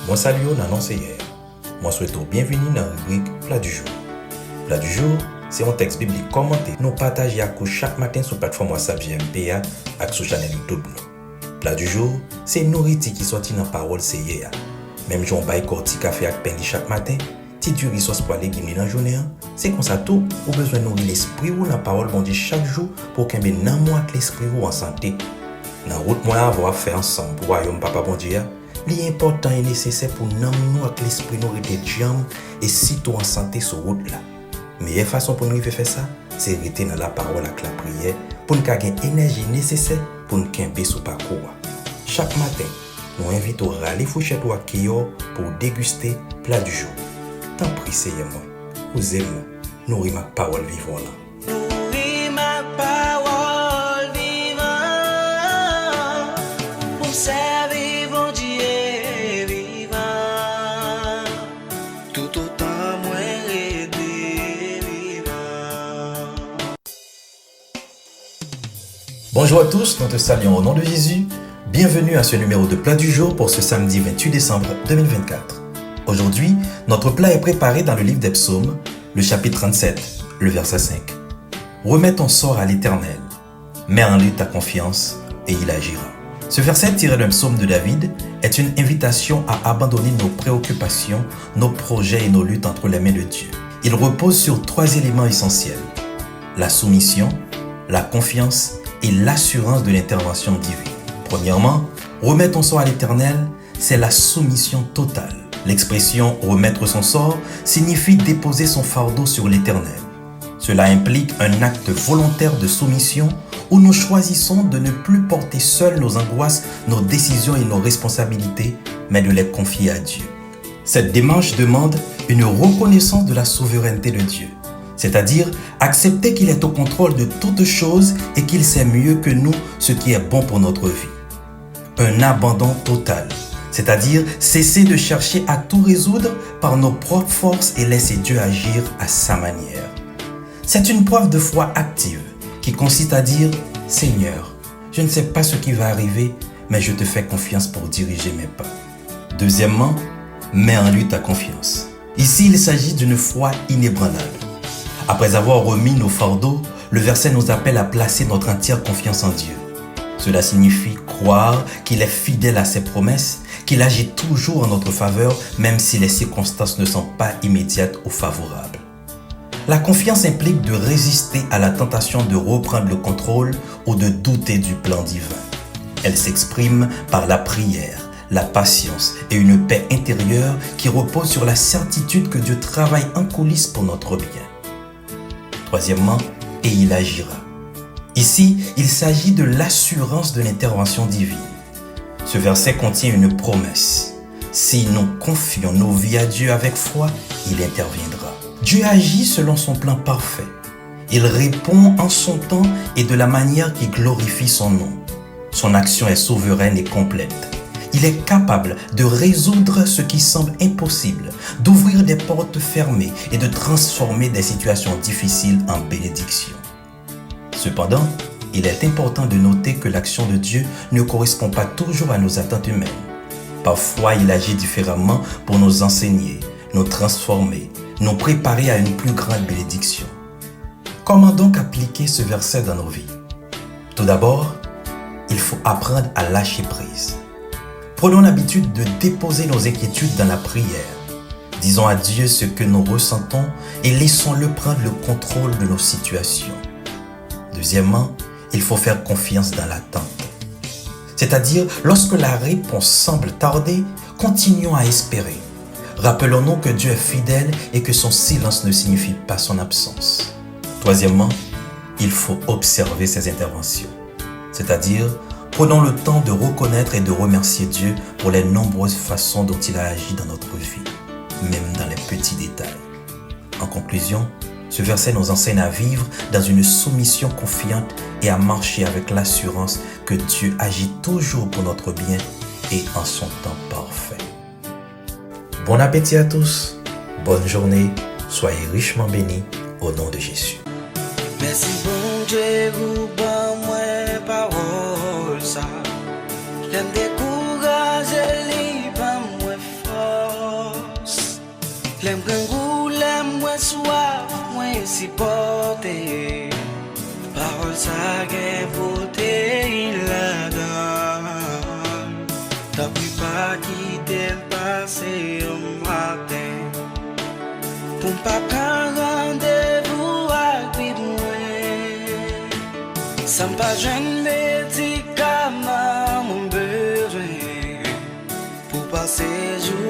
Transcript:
Moi salut nan hier. Moi souhaite bienvenue dans la rubrique Plat du jour. Plat du jour, c'est un texte biblique commenté, nous partageons chaque matin sur la plateforme WhatsApp GMPA et sur la chaîne YouTube. Plat du jour, c'est nourriture qui sortit dans la parole c'est hier. Même si on baille corti café avec pain chaque matin, si tu ressources pour légumes dans la journée, c'est comme ça tout, ou besoin de nourrir l'esprit ou la parole bon Dieu chaque jour pour qu'il y ait un mois que l'esprit ou en santé. Dans la route, moi, avoir fait ensemble pour royaume papa bon Dieu, l'important et nécessaire pour nous avec l'esprit nous rester jam et sitôt en santé sur route là. Meilleure façon pour nous faire ça, c'est rester dans la parole avec la prière pour nous avoir l'énergie nécessaire pour nous camper sur parcours. Chaque matin, nous invitons à râler fouchette ou à Kéo pour déguster plat du jour. Tant pis, Seigneur moi, vous aimez, nourris ma parole vivante là. Nourris ma parole vivante pour servir bon Dieu vivant. Tout autant moi aider vivant. Bonjour à tous, nous te saluons au nom de Jésus. Bienvenue à ce numéro de plat du jour pour ce samedi 28 décembre 2024. Aujourd'hui, notre plat est préparé dans le livre des Psaumes, le chapitre 37, le verset 5. Remets ton sort à l'Éternel, mets en lui ta confiance et il agira. Ce verset tiré d'un psaume de David est une invitation à abandonner nos préoccupations, nos projets et nos luttes entre les mains de Dieu. Il repose sur 3 éléments essentiels: la soumission, la confiance et l'assurance de l'intervention divine. Premièrement, remettre ton sort à l'Éternel, c'est la soumission totale. L'expression « remettre son sort » signifie déposer son fardeau sur l'Éternel. Cela implique un acte volontaire de soumission où nous choisissons de ne plus porter seuls nos angoisses, nos décisions et nos responsabilités, mais de les confier à Dieu. Cette démarche demande une reconnaissance de la souveraineté de Dieu, c'est-à-dire accepter qu'il est au contrôle de toutes choses et qu'il sait mieux que nous ce qui est bon pour notre vie. Un abandon total, c'est-à-dire cesser de chercher à tout résoudre par nos propres forces et laisser Dieu agir à sa manière. C'est une preuve de foi active qui consiste à dire « Seigneur, je ne sais pas ce qui va arriver, mais je te fais confiance pour diriger mes pas. » Deuxièmement, mets en lui ta confiance. Ici, il s'agit d'une foi inébranlable. Après avoir remis nos fardeaux, le verset nous appelle à placer notre entière confiance en Dieu. Cela signifie croire qu'il est fidèle à ses promesses, qu'il agit toujours en notre faveur, même si les circonstances ne sont pas immédiates ou favorables. La confiance implique de résister à la tentation de reprendre le contrôle ou de douter du plan divin. Elle s'exprime par la prière, la patience et une paix intérieure qui repose sur la certitude que Dieu travaille en coulisses pour notre bien. Troisièmement, et il agira. Ici, il s'agit de l'assurance de l'intervention divine. Ce verset contient une promesse. Si nous confions nos vies à Dieu avec foi, il interviendra. Dieu agit selon son plan parfait. Il répond en son temps et de la manière qui glorifie son nom. Son action est souveraine et complète. Il est capable de résoudre ce qui semble impossible, d'ouvrir des portes fermées et de transformer des situations difficiles en bénédictions. Cependant, il est important de noter que l'action de Dieu ne correspond pas toujours à nos attentes humaines. Parfois, il agit différemment pour nous enseigner, nous transformer, nous préparer à une plus grande bénédiction. Comment donc appliquer ce verset dans nos vies? Tout d'abord, il faut apprendre à lâcher prise. Prenons l'habitude de déposer nos inquiétudes dans la prière. Disons à Dieu ce que nous ressentons et laissons-le prendre le contrôle de nos situations. Deuxièmement, il faut faire confiance dans l'attente. C'est-à-dire, lorsque la réponse semble tarder, continuons à espérer. Rappelons-nous que Dieu est fidèle et que son silence ne signifie pas son absence. Troisièmement, il faut observer ses interventions. C'est-à-dire, prenons le temps de reconnaître et de remercier Dieu pour les nombreuses façons dont il a agi dans notre vie, même dans les petits détails. En conclusion, ce verset nous enseigne à vivre dans une soumission confiante et à marcher avec l'assurance que Dieu agit toujours pour notre bien et en son temps parfait. Bon appétit à tous, bonne journée, soyez richement bénis au nom de Jésus. Merci bon Dieu pour bon moi parole ça. L'aime décourager li pas moi fort. Lem pren goût, lem mwen soif, mwen sipote. Parol sa gen pote la dan. T'apri pa kite l'pase au matin. Pou m'pa pran randevou ak bib mwen. Sa m'pa jwen medikaman moun bezwen. Pou pase jou